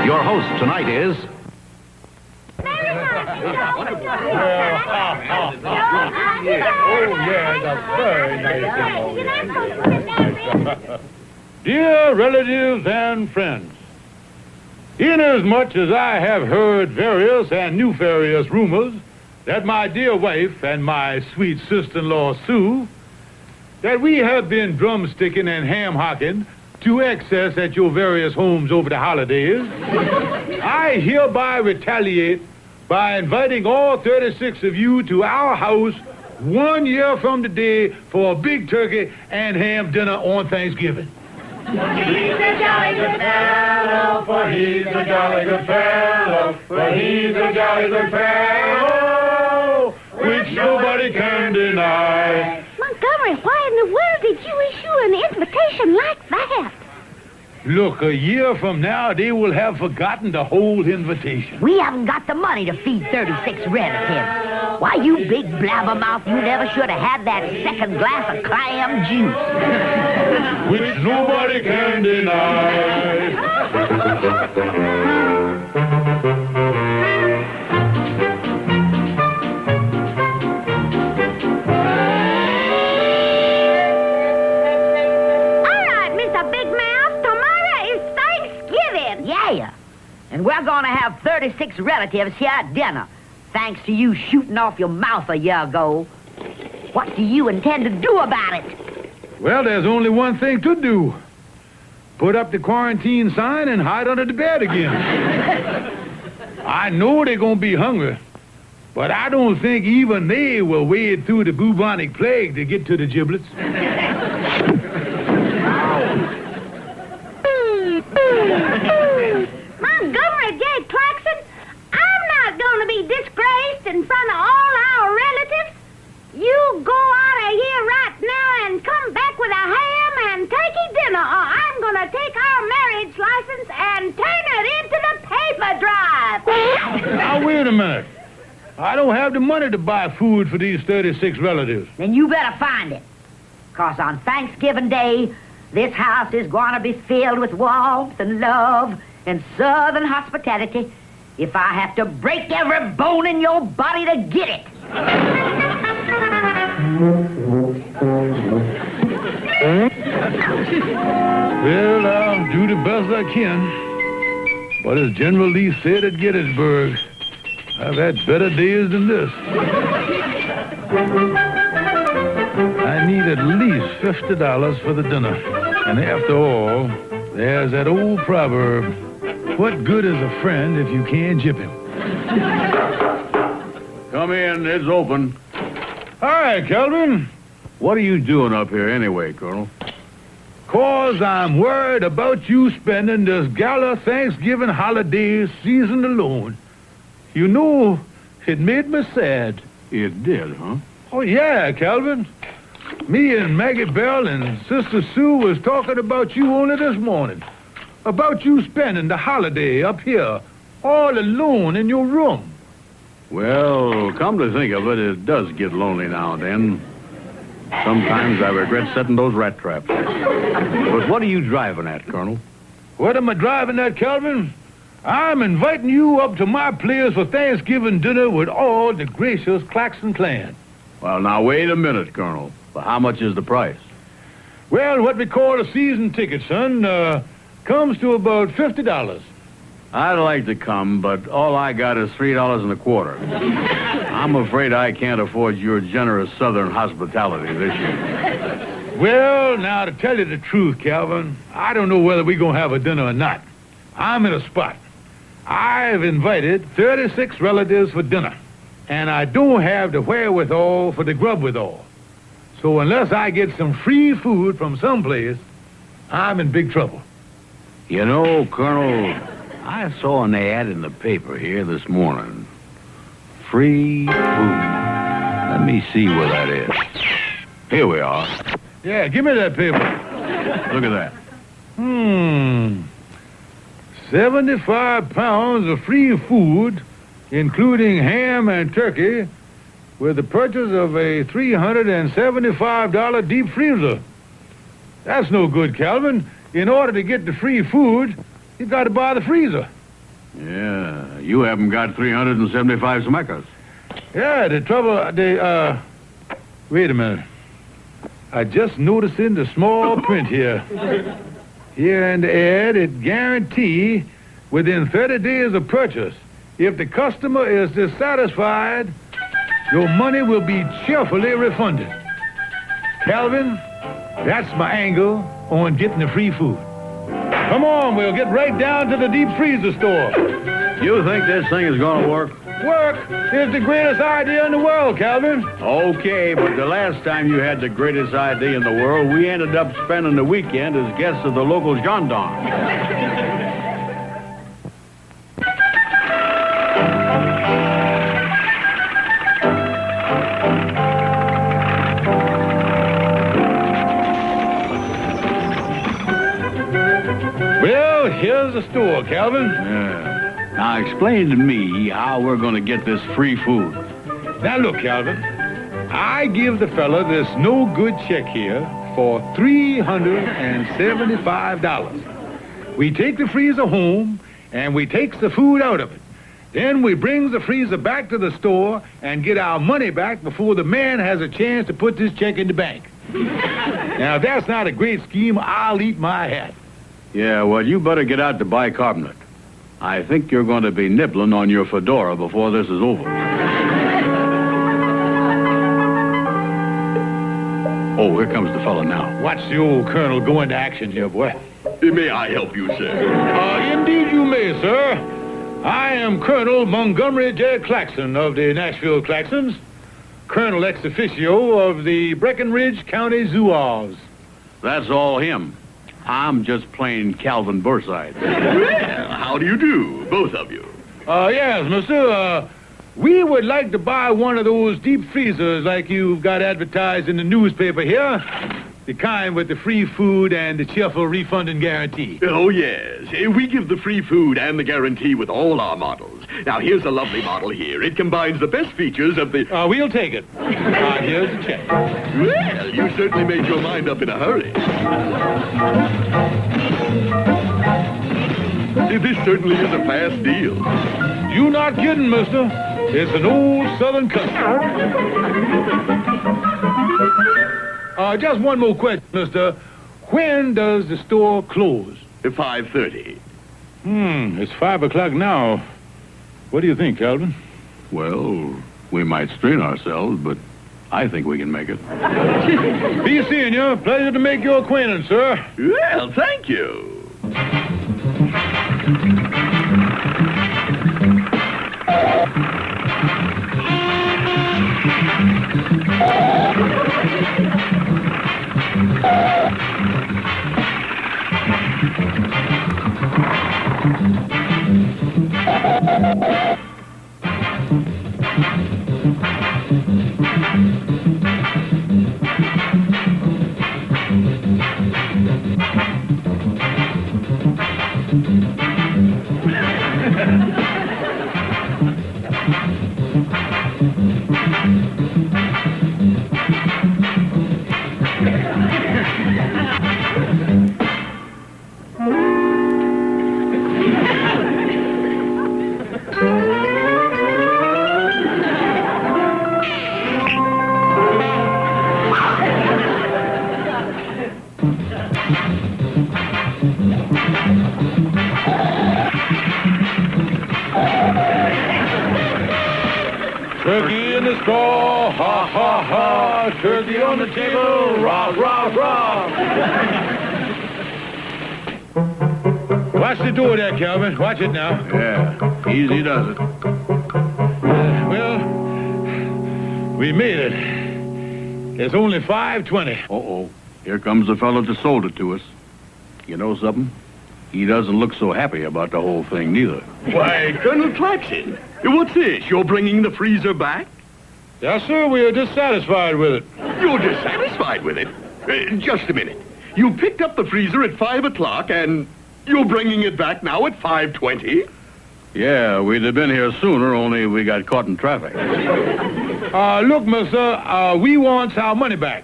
Your host tonight is... Dear relatives and friends, inasmuch as I have heard various and nefarious rumors that my dear wife and my sweet sister-in-law Sue, that we have been drumsticking and ham-hocking to excess at your various homes over the holidays, I hereby retaliate by inviting all 36 of you to our house 1 year from today for a big turkey and ham dinner on Thanksgiving. He's a jolly good fellow, for he's a jolly good fellow, for he's a jolly good fellow, which nobody can deny. Montgomery, why in the world did you issue an invitation like that? Look, a year from now, they will have forgotten the whole invitation. We haven't got the money to feed 36 relatives. Why, you big blabbermouth, you never should have had that second glass of clam juice. Which nobody can deny. Yeah, and we're going to have 36 relatives here at dinner, thanks to you shooting off your mouth a year ago. What do you intend to do about it? Well, there's only one thing to do. Put up the quarantine sign and hide under the bed again. I know they're going to be hungry, but I don't think even they will wade through the bubonic plague to get to the giblets. Montgomery J. Klaxon, I'm not going to be disgraced in front of all our relatives. You go out of here right now and come back with a ham and turkey dinner, or I'm going to take our marriage license and turn it into the paper drive. Now, wait a minute. I don't have the money to buy food for these 36 relatives. Then you better find it. 'Cause on Thanksgiving Day, this house is going to be filled with warmth and love and southern hospitality if I have to break every bone in your body to get it. Well, I'll do the best I can. But as General Lee said at Gettysburg, I've had better days than this. I need at least $50 for the dinner. And after all, there's that old proverb, what good is a friend if you can't jip him? Come in, it's open. Hi, Calvin. What are you doing up here anyway, Colonel? 'Cause I'm worried about you spending this gala Thanksgiving holiday season alone. You know, it made me sad. It did, huh? Oh, yeah, Calvin. Me and Maggie Bell and Sister Sue was talking about you only this morning. About you spending the holiday up here, all alone in your room. Well, come to think of it, it does get lonely now and then. Sometimes I regret setting those rat traps. But what are you driving at, Colonel? What am I driving at, Calvin? I'm inviting you up to my place for Thanksgiving dinner with all the gracious Klaxon clan. Well, now, wait a minute, Colonel. Well, how much is the price? Well, what we call a season ticket, son, comes to about $50. I'd like to come, but all I got is $3.25. I'm afraid I can't afford your generous southern hospitality this year. Well, now, to tell you the truth, Calvin, I don't know whether we're going to have a dinner or not. I'm in a spot. I've invited 36 relatives for dinner, and I don't have the wherewithal for the grub withal. So unless I get some free food from someplace, I'm in big trouble. You know, Colonel, I saw an ad in the paper here this morning. Free food. Let me see where that is. Here we are. Yeah, give me that paper. Look at that. 75 pounds of free food, including ham and turkey, with the purchase of a $375 deep freezer. That's no good, Calvin. In order to get the free food, you've got to buy the freezer. Yeah, you haven't got 375 smackers. Yeah, the trouble, wait a minute. I just noticed in the small print here. Here in the ad, it guarantee within 30 days of purchase. If the customer is dissatisfied, your money will be cheerfully refunded. Calvin, that's my angle on getting the free food. Come on, we'll get right down to the deep freezer store. You think this thing is going to work? Work is the greatest idea in the world, Calvin. Okay, but the last time you had the greatest idea in the world, we ended up spending the weekend as guests of the local gendarme. Well, here's the store, Calvin. Yeah. Now explain to me how we're going to get this free food. Now look, Calvin. I give the fella this no-good check here for $375. We take the freezer home, and we takes the food out of it. Then we brings the freezer back to the store and get our money back before the man has a chance to put this check in the bank. Now, if that's not a great scheme, I'll eat my hat. Yeah, well, you better get out to bicarbonate. I think you're going to be nibbling on your fedora before this is over. Oh, here comes the fella now. Watch the old colonel go into action here, boy. May I help you, sir? Indeed you may, sir. I am Colonel Montgomery J. Klaxon of the Nashville Klaxons, Colonel ex officio of the Breckenridge County Zouaves. That's all him. I'm just plain Calvin Burnside. Well, how do you do, both of you? Yes, mister. We would like to buy one of those deep freezers like you've got advertised in the newspaper here. The kind with the free food and the cheerful refunding guarantee. Oh, yes. We give the free food and the guarantee with all our models. Now, here's a lovely model here. It combines the best features of the... We'll take it. Here's the check. Well, you certainly made your mind up in a hurry. This certainly is a fast deal. You not kidding, mister. It's an old Southern custom. Just one more question, mister. When does the store close? At 5:30. It's 5 o'clock now. What do you think, Calvin? Well, we might strain ourselves, but I think we can make it. Be seeing you. Pleasure to make your acquaintance, sir. Well, thank you. Turkey in the straw, ha, ha, ha. Turkey on the table, rah, rah, rah. Watch the door there, Calvin. Watch it now. Yeah, easy does it. Well, we made it. It's only 5:20. Uh-oh. Here comes the fellow that sold it to us. You know something? He doesn't look so happy about the whole thing, neither. Why, Colonel Klaxon, what's this? You're bringing the freezer back? Yes, sir, we are dissatisfied with it. You're dissatisfied with it? Just a minute. You picked up the freezer at 5 o'clock, and you're bringing it back now at 5:20? Yeah, we'd have been here sooner, only we got caught in traffic. Look, mister, we want our money back.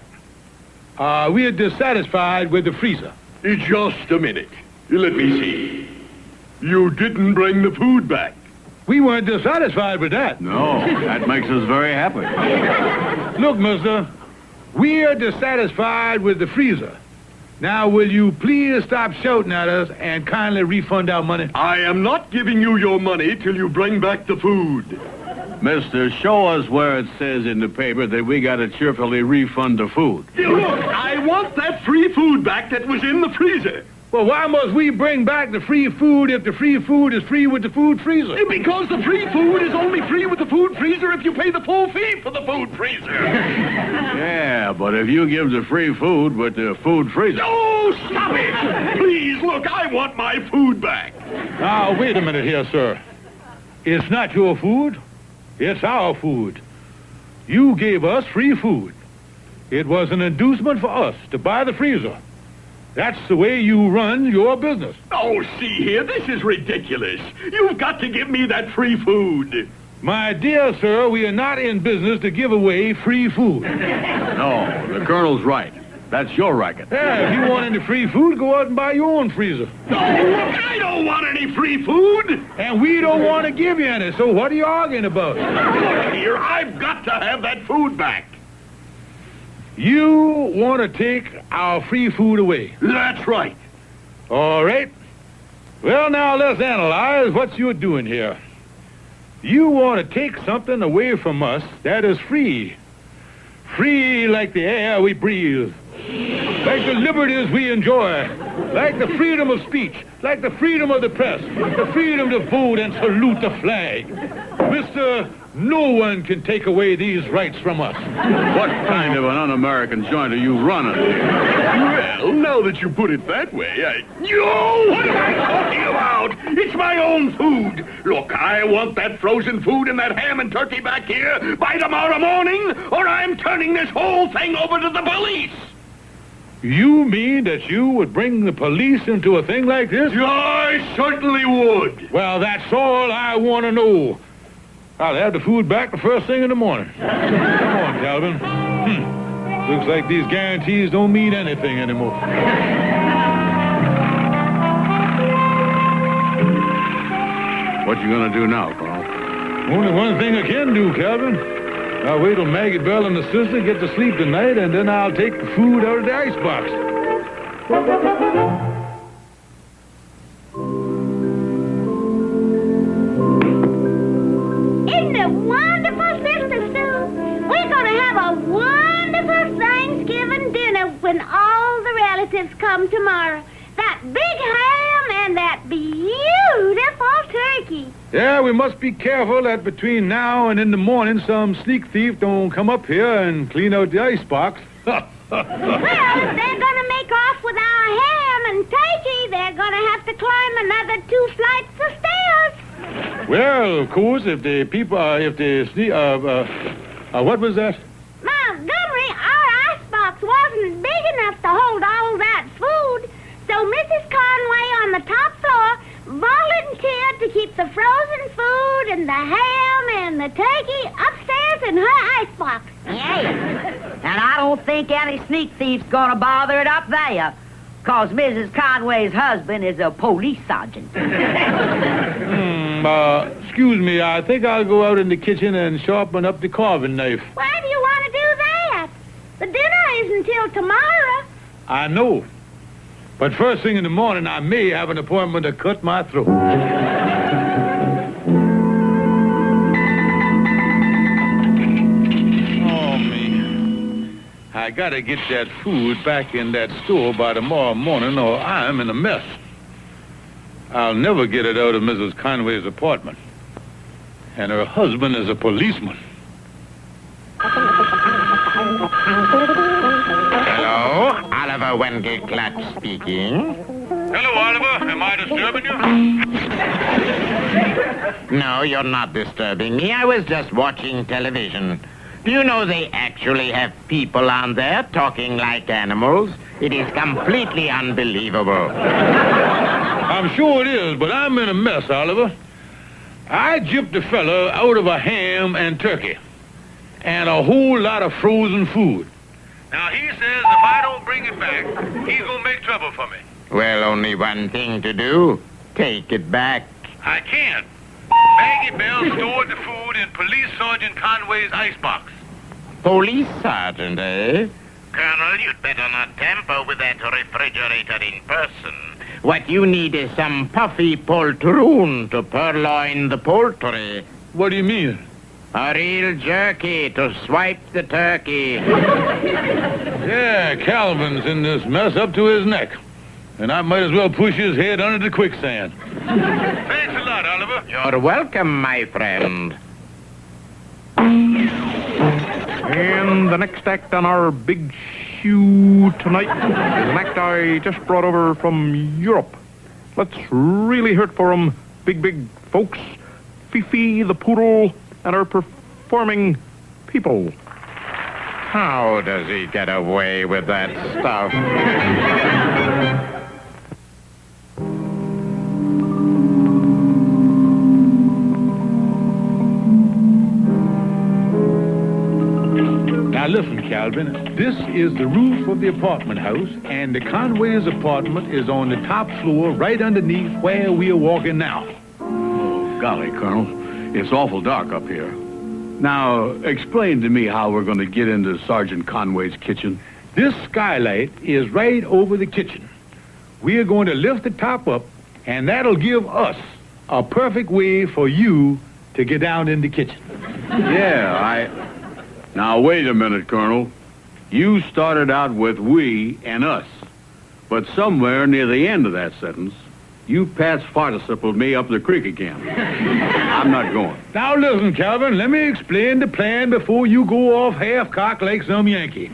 We are dissatisfied with the freezer. Just a minute. Let me see. You didn't bring the food back. We weren't dissatisfied with that. No, that makes us very happy. Look, mister, we are dissatisfied with the freezer. Now, will you please stop shouting at us and kindly refund our money? I am not giving you your money till you bring back the food. Mister, show us where it says in the paper that we got to cheerfully refund the food. Look, I want that free food back that was in the freezer. Well, why must we bring back the free food if the free food is free with the food freezer? Because the free food is only free with the food freezer if you pay the full fee for the food freezer. Yeah, but if you give the free food with the food freezer... Oh, stop it! Please, look, I want my food back. Now, wait a minute here, sir. It's not your food. It's our food. You gave us free food. It was an inducement for us to buy the freezer. That's the way you run your business. Oh, see here, this is ridiculous. You've got to give me that free food. My dear sir, we are not in business to give away free food. No, the Colonel's right. That's your racket. Yeah, if you want any free food, go out and buy your own freezer. No, I don't want any free food. And we don't want to give you any, so what are you arguing about? Look here, I've got to have that food back. You want to take our free food away? That's right. All right. Well, now let's analyze what you're doing here. You want to take something away from us that is free. Free like the air we breathe. Like the liberties we enjoy. Like the freedom of speech. Like the freedom of the press. The freedom to vote and salute the flag. Mister, no one can take away these rights from us. What kind of an un-American joint are you running? Well, now that you put it that way, Yo, what am I talking about? It's my own food. Look, I want that frozen food and that ham and turkey back here by tomorrow morning, or I'm turning this whole thing over to the police. You mean that you would bring the police into a thing like this? I certainly would. Well, that's all I want to know. I'll have the food back the first thing in the morning. Come on, Calvin. Looks like these guarantees don't mean anything anymore. What you gonna do now, Colonel? Only one thing I can do, Calvin. I'll wait till Maggie Bell and the sister get to sleep tonight, and then I'll take the food out of the icebox. Isn't it wonderful, Sister Sue? We're going to have a wonderful Thanksgiving dinner when all the relatives come tomorrow. That big ham and that beautiful turkey. Yeah, we must be careful that between now and in the morning some sneak thief don't come up here and clean out the icebox. Well, if they're going to make off with our ham and turkey, they're going to have to climb another 2 flights of stairs. Well, of course, if the people, what was that? Montgomery, our icebox wasn't big enough to hold all that food, so Mrs. Conway on the top floor volunteered to keep the frozen food and the ham and the turkey upstairs in her icebox. Yeah. And I don't think any sneak thief's gonna bother it up there, 'cause Mrs. Conway's husband is a police sergeant. Excuse me, I think I'll go out in the kitchen and sharpen up the carving knife. Why do you want to do that? The dinner isn't till tomorrow. I know. But first thing in the morning, I may have an appointment to cut my throat. Oh, me. I gotta get that food back in that store by tomorrow morning, or I'm in a mess. I'll never get it out of Mrs. Conway's apartment. And her husband is a policeman. Hello, Oliver Wendell Clark speaking. Hello, Oliver. Am I disturbing you? No, you're not disturbing me. I was just watching television. Do you know they actually have people on there talking like animals? It is completely unbelievable. I'm sure it is, but I'm in a mess, Oliver. I gypped a fella out of a ham and turkey and a whole lot of frozen food. Now, he says if I don't bring it back, he's going to make trouble for me. Well, only one thing to do. Take it back. I can't. Maggie Bell stored the food in Police Sergeant Conway's icebox. Police sergeant, eh? Colonel, you'd better not tamper with that refrigerator in person. What you need is some puffy poltroon to purloin the poultry. What do you mean? A real jerky to swipe the turkey. Yeah, Calvin's in this mess up to his neck. And I might as well push his head under the quicksand. Thanks a lot, Oliver. You're welcome, my friend. And the next act on our big shoe tonight is an act I just brought over from Europe. Let's really hurt for 'em, big folks. Fifi the poodle and her performing people. How does he get away with that stuff? Now listen, Calvin, this is the roof of the apartment house, and the Conway's apartment is on the top floor right underneath where we are walking now. Oh, golly, Colonel. It's awful dark up here. Now, explain to me how we're going to get into Sergeant Conway's kitchen. This skylight is right over the kitchen. We are going to lift the top up, and that'll give us a perfect way for you to get down in the kitchen. Now, wait a minute, Colonel. You started out with we and us. But somewhere near the end of that sentence, you past participled me up the creek again. I'm not going. Now listen, Calvin, let me explain the plan before you go off half-cocked like some Yankee.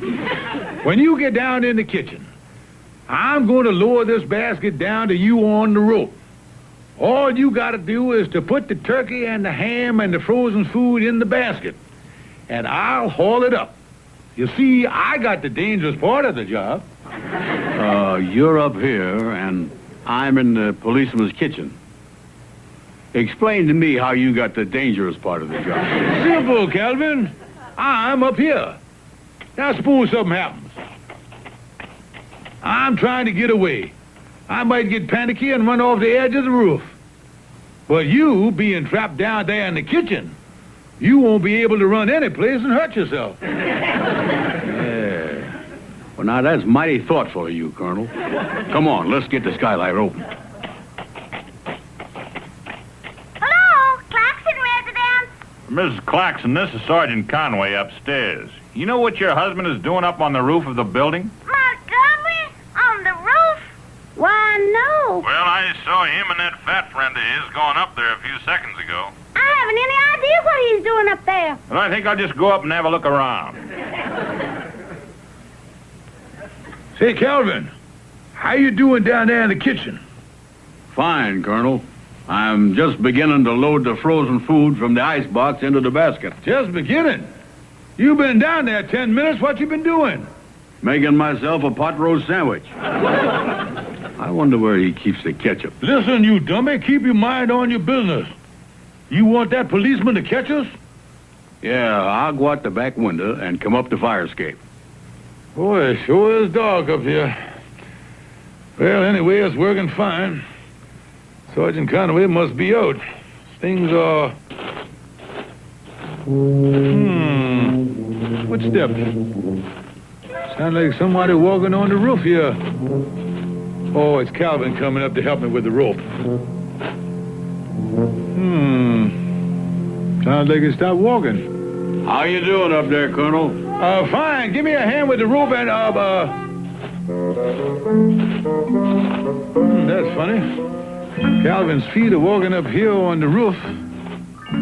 When you get down in the kitchen, I'm going to lower this basket down to you on the rope. All you got to do is to put the turkey and the ham and the frozen food in the basket, and I'll haul it up. You see, I got the dangerous part of the job. You're up here, and I'm in the policeman's kitchen. Explain to me how you got the dangerous part of the job. Simple, Calvin. I'm up here. Now suppose something happens. I'm trying to get away. I might get panicky and run off the edge of the roof. But you, being trapped down there in the kitchen, you won't be able to run any place and hurt yourself. Yeah. Well, now, that's mighty thoughtful of you, Colonel. Come on, let's get the skylight open. Hello, Klaxon residence. Mrs. Klaxon, this is Sergeant Conway upstairs. You know what your husband is doing up on the roof of the building? Montgomery? On the roof? Why, no. Well, I saw him and that fat friend of his going up there a few seconds ago. I haven't any idea what he's doing up there. And I think I'll just go up and have a look around. Say, Calvin, how you doing down there in the kitchen? Fine, Colonel. I'm just beginning to load the frozen food from the icebox into the basket. Just beginning. You've been down there 10 minutes. What you been doing? Making myself a pot roast sandwich. I wonder where he keeps the ketchup. Listen, you dummy, keep your mind on your business. You want that policeman to catch us? Yeah, I'll go out the back window and come up the fire escape. Boy, it sure is dark up here. Well, anyway, it's working fine. Sergeant Conway must be out. Things are... Footsteps. Sound like somebody walking on the roof here. Oh, it's Calvin coming up to help me with the rope. Sounds like he stopped walking. How you doing up there, Colonel? Fine. Give me a hand with the rope and, that's funny. Calvin's feet are walking up here on the roof,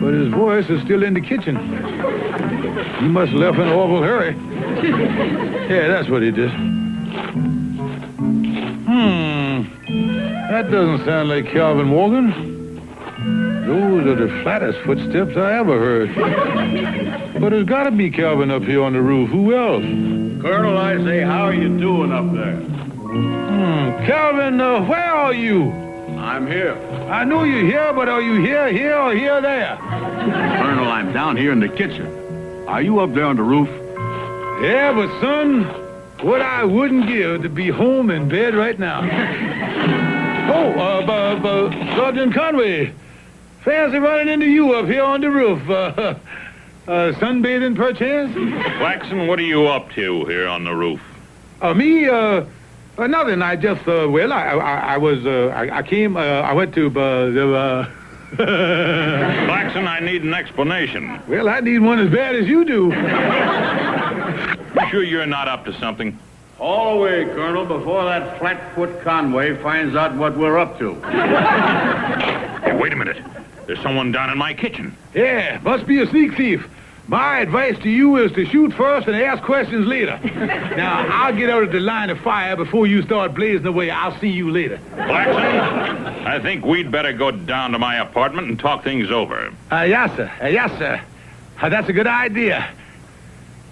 but his voice is still in the kitchen. He must have left in an awful hurry. Yeah, that's what he did. That doesn't sound like Calvin Morgan. Those are the flattest footsteps I ever heard. But there's got to be Calvin up here on the roof. Who else? Colonel, I say, how are you doing up there? Calvin, where are you? I'm here. I know you're here, but are you here, or here, there? Colonel, I'm down here in the kitchen. Are you up there on the roof? Yeah, but son, what I wouldn't give to be home in bed right now. Sergeant Conway, fancy running into you up here on the roof. Sunbathing perchance? Klaxon, what are you up to here on the roof? Me, nothing. I just, I went to, Klaxon, I need an explanation. Well, I need one as bad as you do. You sure you're not up to something? All the way, Colonel, before that flatfoot Conway finds out what we're up to. Hey, wait a minute. There's someone down in my kitchen. Yeah, must be a sneak thief. My advice to you is to shoot first and ask questions later. Now, I'll get out of the line of fire before you start blazing away. I'll see you later. Klaxon, I think we'd better go down to my apartment and talk things over. Yes, sir. Yes, sir. That's a good idea.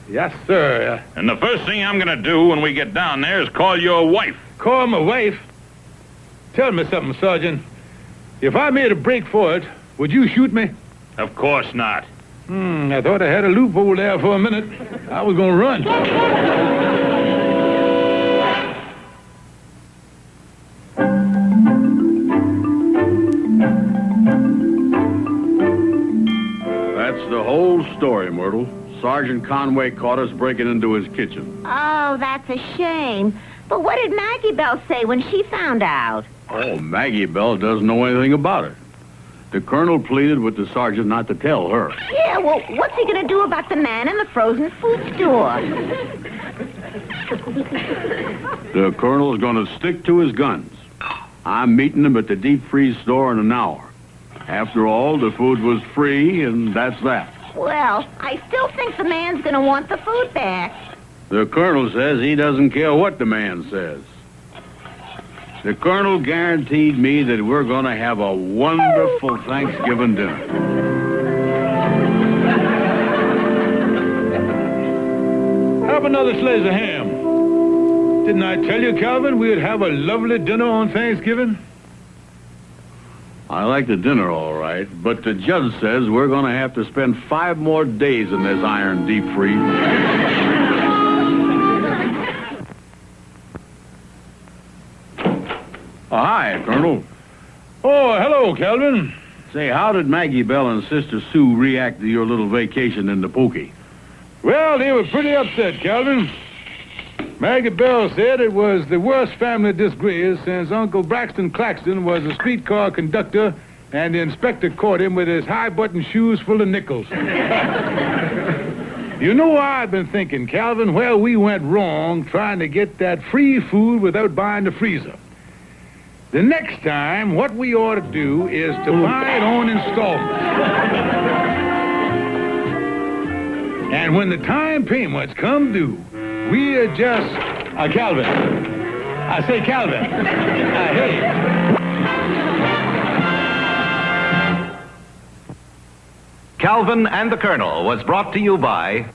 Yes, sir. And the first thing I'm going to do when we get down there is call your wife. Call my wife? Tell me something, Sergeant. If I made a break for it, would you shoot me? Of course not. I thought I had a loophole there for a minute. I was going to run. That's the whole story, Myrtle. Sergeant Conway caught us breaking into his kitchen. Oh, that's a shame. But what did Maggie Bell say when she found out? Oh, Maggie Bell doesn't know anything about it. The colonel pleaded with the sergeant not to tell her. Yeah, well, what's he going to do about the man in the frozen food store? The colonel's going to stick to his guns. I'm meeting him at the deep freeze store in an hour. After all, the food was free, and that's that. Well, I still think the man's going to want the food back. The colonel says he doesn't care what the man says. The colonel guaranteed me that we're going to have a wonderful Thanksgiving dinner. Have another slice of ham. Didn't I tell you, Calvin, we'd have a lovely dinner on Thanksgiving? I like the dinner all right, but the judge says we're going to have to spend 5 more days in this iron deep freeze. Oh, hi, Colonel. Oh, hello, Calvin. Say, how did Maggie Bell and Sister Sue react to your little vacation in the Pokey? Well, they were pretty upset, Calvin. Maggie Bell said it was the worst family disgrace since Uncle Braxton Klaxon was a streetcar conductor and the inspector caught him with his high-button shoes full of nickels. You know, I've been thinking, Calvin, where we went wrong trying to get that free food without buying the freezer. The next time, what we ought to do is to buy it on installments. And when the time payments come due, we're just... Calvin. I say, Calvin. Hey. Calvin and the Colonel was brought to you by